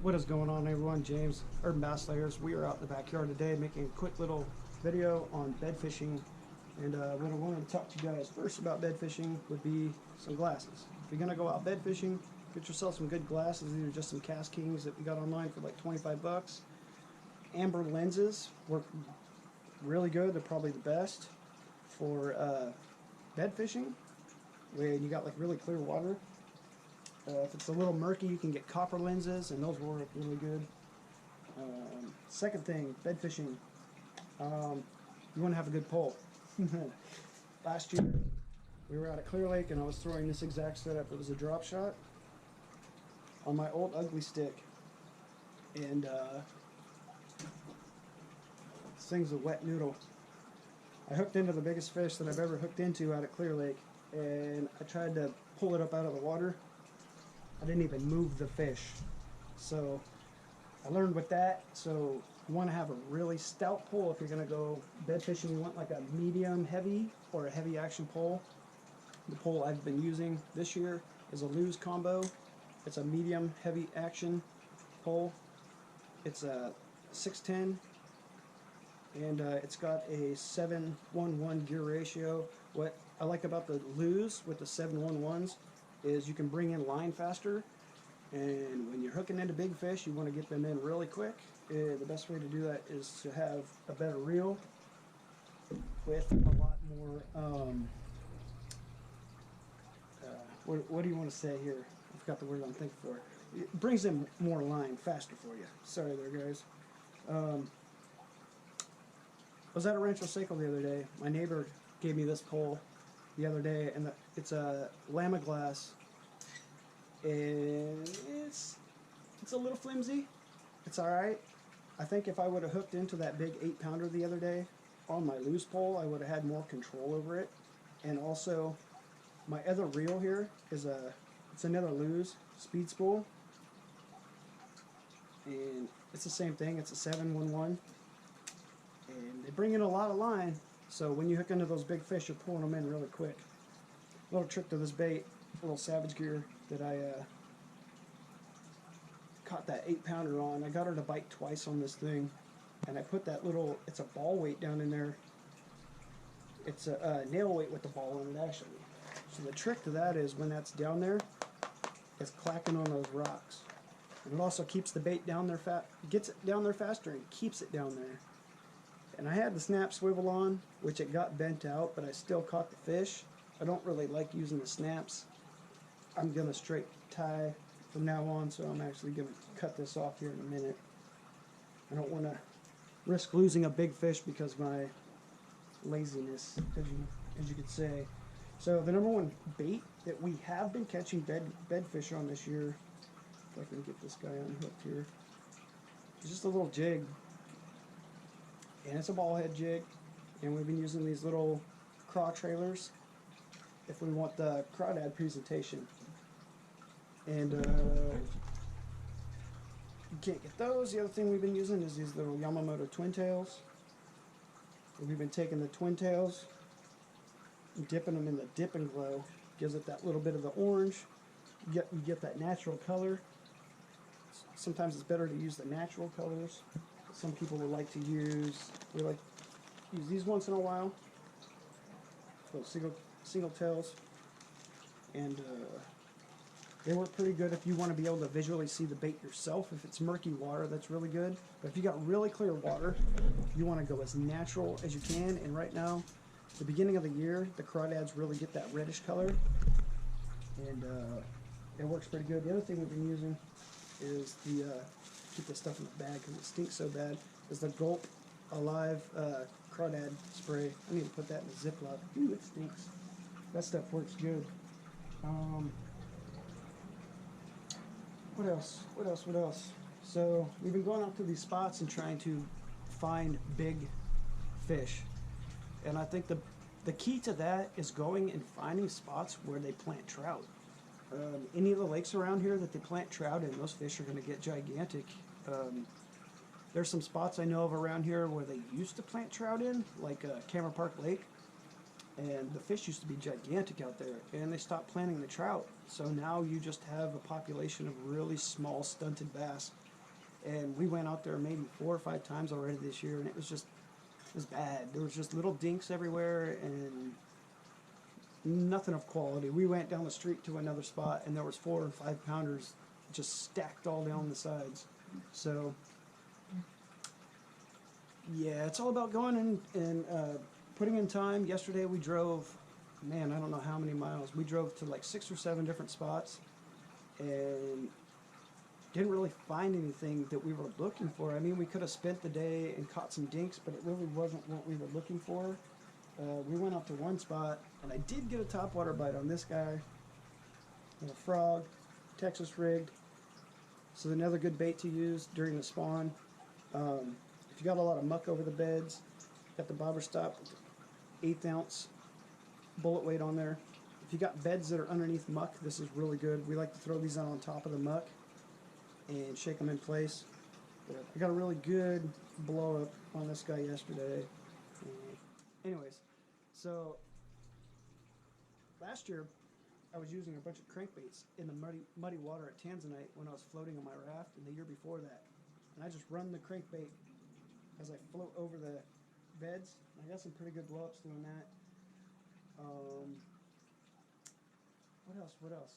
What is going on, everyone? James, Urban Bass Layers. We are out in the backyard today making a quick little video on bed fishing. And what I wanted to talk to you guys first about bed fishing would be some glasses. If you're going to go out bed fishing, get yourself some good glasses. These are just some Cast Kings that we got online for like 25 bucks. Amber lenses work really good. They're probably the best for bed fishing when you got like really clear water. If it's a little murky, you can get copper lenses, and those work really good. Second thing, bed fishing. You want to have a good pole. Last year, we were out at Clear Lake, and I was throwing this exact setup. It was a drop shot on my old ugly stick, and this thing's a wet noodle. I hooked into the biggest fish that I've ever hooked into out at Clear Lake, and I tried to pull it up out of the water. I didn't even move the fish. So I learned with that. So you want to have a really stout pole if you're going to go bed fishing. You want like a medium heavy or a heavy action pole. The pole I've been using this year is a Lose combo. It's a medium heavy action pole. It's a 610 and it's got a 7-1-1 gear ratio. What I like about the Lose with the 7-1-1s is you can bring in line faster, and when you're hooking into big fish, you want to get them in really quick. The best way to do that is to have a better reel with a lot more, what do you want to say here? I forgot the word I'm thinking for. It brings in more line faster for you. Sorry there, guys. I was at a Rancho Seco the other day. My neighbor gave me this pole the other day, and it's a Lama glass, and it's a little flimsy. It's alright. I think if I would have hooked into that big 8-pounder the other day on my loose pole, I would have had more control over it. And also, my other reel here is it's another Lose speed spool, and it's the same thing. It's a 7-1-1, and they bring in a lot of line. So when you hook into those big fish, you're pulling them in really quick. Little trick to this bait, a little Savage Gear that I caught that 8-pounder on. I got her to bite twice on this thing, and I put that little, it's a ball weight down in there. It's a nail weight with the ball on it, actually. So the trick to that is when that's down there, it's clacking on those rocks. And it also keeps the bait down there, gets it down there faster and keeps it down there. And I had the snap swivel on, which it got bent out, but I still caught the fish. I don't really like using the snaps. I'm going to straight tie from now on, so I'm actually going to cut this off here in a minute. I don't want to risk losing a big fish because of my laziness, as you could say. So the number one bait that we have been catching bed fish on this year, if I can get this guy unhooked here, is just a little jig. And it's a ball head jig, and we've been using these little craw trailers if we want the crawdad presentation. And you can't get those. The other thing we've been using is these little Yamamoto twin tails. And we've been taking the twin tails and dipping them in the dip and glow. Gives it that little bit of the orange. You get that natural color. Sometimes it's better to use the natural colors. Some people would like to use, these once in a while. Little single tails. And they work pretty good if you want to be able to visually see the bait yourself. If it's murky water, that's really good. But if you got really clear water, you want to go as natural as you can. And right now, the beginning of the year, the crawdads really get that reddish color. And it works pretty good. The other thing we've been using is the, keep this stuff in the bag because it stinks so bad, is the Gulp Alive crawdad spray. I need to put that in a Ziploc. Ooh, it stinks. That stuff works good. What else? So we've been going out to these spots and trying to find big fish. And I think the key to that is going and finding spots where they plant trout. Any of the lakes around here that they plant trout in, those fish are going to get gigantic. There's some spots I know of around here where they used to plant trout in, like Camera Park Lake. and the fish used to be gigantic out there, and they stopped planting the trout. So now you just have a population of really small stunted bass And we went out there maybe 4 or 5 times already this year, and it was bad. There was just little dinks everywhere and nothing of quality. We went down the street to another spot, and there was 4 or 5 pounders just stacked all down the sides. So yeah, it's all about going and putting in time. Yesterday we drove, man, I don't know how many miles. We drove to like 6 or 7 different spots and didn't really find anything that we were looking for. I mean, we could have spent the day and caught some dinks, but it really wasn't what we were looking for. We went out to one spot, and I did get a topwater bite on this guy. A frog, Texas rigged. So another good bait to use during the spawn. If you got a lot of muck over the beds, got the bobber stop with the 1/8 ounce bullet weight on there. If you got beds that are underneath muck, this is really good. We like to throw these out on top of the muck and shake them in place. But I got a really good blow up on this guy yesterday. Anyways, so last year I was using a bunch of crankbaits in the muddy water at Tanzanite when I was floating on my raft, and the year before that. And I just run the crankbait as I float over the beds. I got some pretty good blow-ups doing that. What else?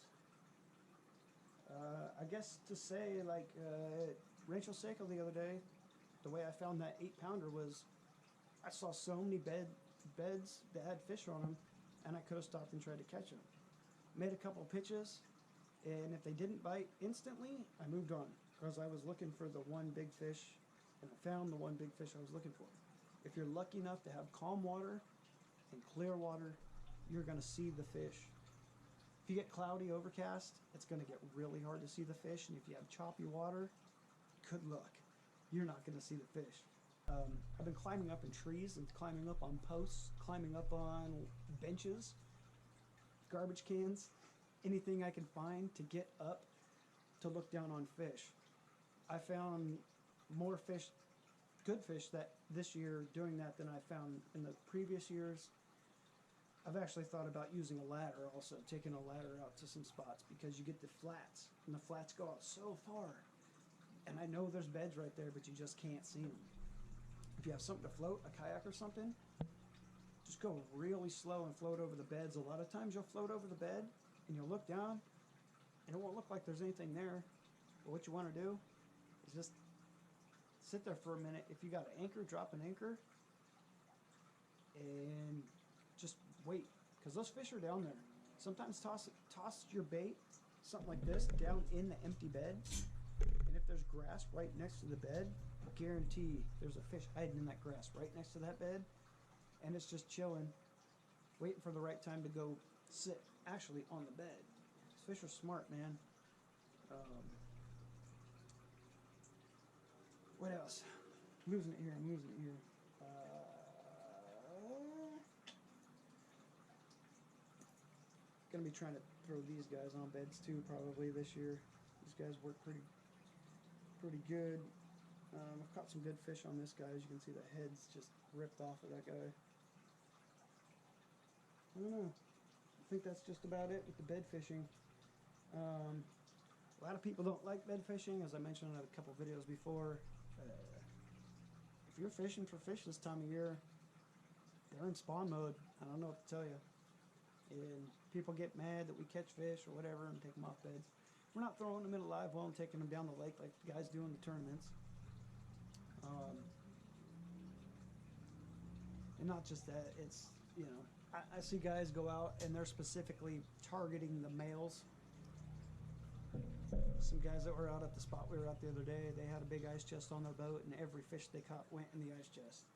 I guess to say, like, Rancho Seco the other day, the way I found that 8-pounder was I saw so many beds that had fish on them, and I could have stopped and tried to catch them. Made a couple pitches, and if they didn't bite instantly, I moved on because I was looking for the one big fish, and I found the one big fish I was looking for. If you're lucky enough to have calm water and clear water, you're going to see the fish. If you get cloudy, overcast, it's going to get really hard to see the fish, and if you have choppy water, good luck. You're not going to see the fish. I've been climbing up in trees and climbing up on posts, climbing up on benches, garbage cans, anything I can find to get up to look down on fish. I found more fish, good fish, that this year doing that than I found in the previous years. I've actually thought about using a ladder also, taking a ladder out to some spots because you get the flats, and the flats go out so far. And I know there's beds right there, but you just can't see them. If you have something to float, a kayak or something, just go really slow and float over the beds. A lot of times you'll float over the bed and you'll look down and it won't look like there's anything there. But what you want to do is just sit there for a minute. If you got an anchor, drop an anchor and just wait, because those fish are down there. Sometimes toss your bait, something like this, down in the empty bed. And if there's grass right next to the bed, guarantee there's a fish hiding in that grass right next to that bed, and it's just chilling, waiting for the right time to go sit actually on the bed. These fish are smart, man. What else? I'm losing it here. Gonna be trying to throw these guys on beds too, probably this year. These guys work pretty good. I've caught some good fish on this guy. As you can see, the head's just ripped off of that guy. I don't know. I think that's just about it with the bed fishing. A lot of people don't like bed fishing, as I mentioned in a couple videos before. If you're fishing for fish this time of year, they're in spawn mode. I don't know what to tell you. And people get mad that we catch fish or whatever and take them off beds. We're not throwing them in a live well and taking them down the lake like the guys do in the tournaments. And not just that, it's, you know, I see guys go out and they're specifically targeting the males. Some guys that were out at the spot we were at the other day, they had a big ice chest on their boat, and every fish they caught went in the ice chest.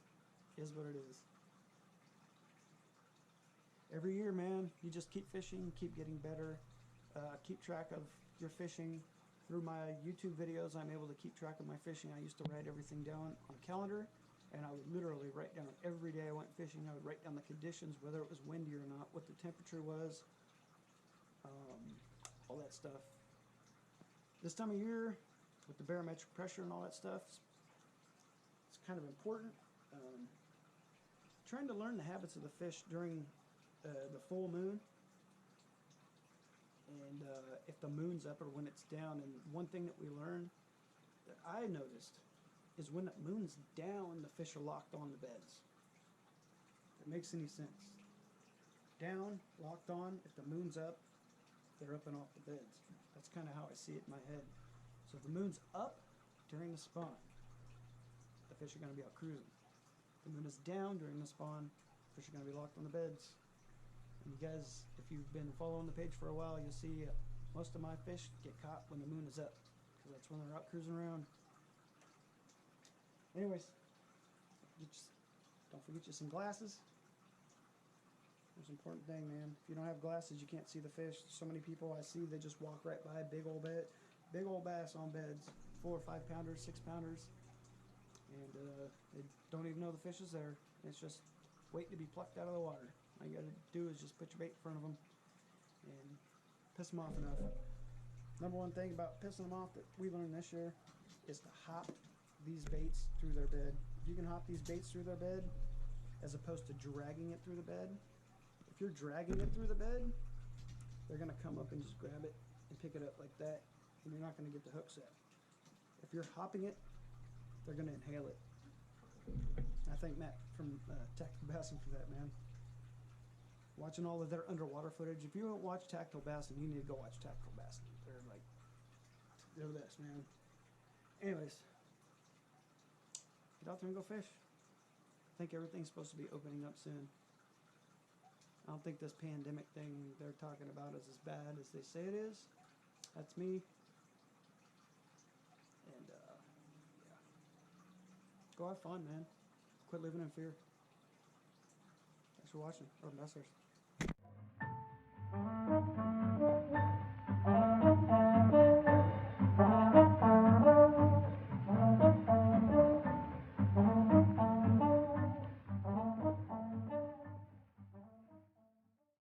Is what it is. Every year, man, you just keep fishing, keep getting better, keep track of your fishing. Through my YouTube videos, I'm able to keep track of my fishing. I used to write everything down on a calendar, and I would literally write down every day I went fishing. I would write down the conditions, whether it was windy or not, what the temperature was, all that stuff. This time of year, with the barometric pressure and all that stuff, it's kind of important. Trying to learn the habits of the fish during the full moon, and if the moon's up or when it's down. And one thing that we learn that I noticed is when the moon's down, the fish are locked on the beds. If it makes any sense. Down, locked on. If the moon's up, they're up and off the beds. That's kind of how I see it in my head. So if the moon's up during the spawn, the fish are going to be out cruising. If the moon is down during the spawn, fish are going to be locked on the beds. And you guys, if you've been following the page for a while, you'll see most of my fish get caught when the moon is up, because that's when they're out cruising around. Anyways, don't forget you some glasses. Most important thing, man. If you don't have glasses, you can't see the fish. So many people I see, they just walk right by big old bass on beds, 4 or 5 pounders, 6 pounders, and they don't even know the fish is there. It's just waiting to be plucked out of the water. All you got to do is just put your bait in front of them and piss them off enough. Number one thing about pissing them off that we learned this year is to hop these baits through their bed. If you can hop these baits through their bed, as opposed to dragging it through the bed, if you're dragging it through the bed, they're going to come up and just grab it and pick it up like that, and you're not going to get the hook set. If you're hopping it, they're going to inhale it. I thank Matt from Tactical Bassing for that, man. Watching all of their underwater footage. If you don't watch Tactical Bassing, you need to go watch Tactical Bassing. They're the best, man. Anyways, get out there and go fish. I think everything's supposed to be opening up soon. I don't think this pandemic thing they're talking about is as bad as they say it is. That's me. And yeah, go have fun, man. Quit living in fear. Thanks for watching. Urban Bass Hunters.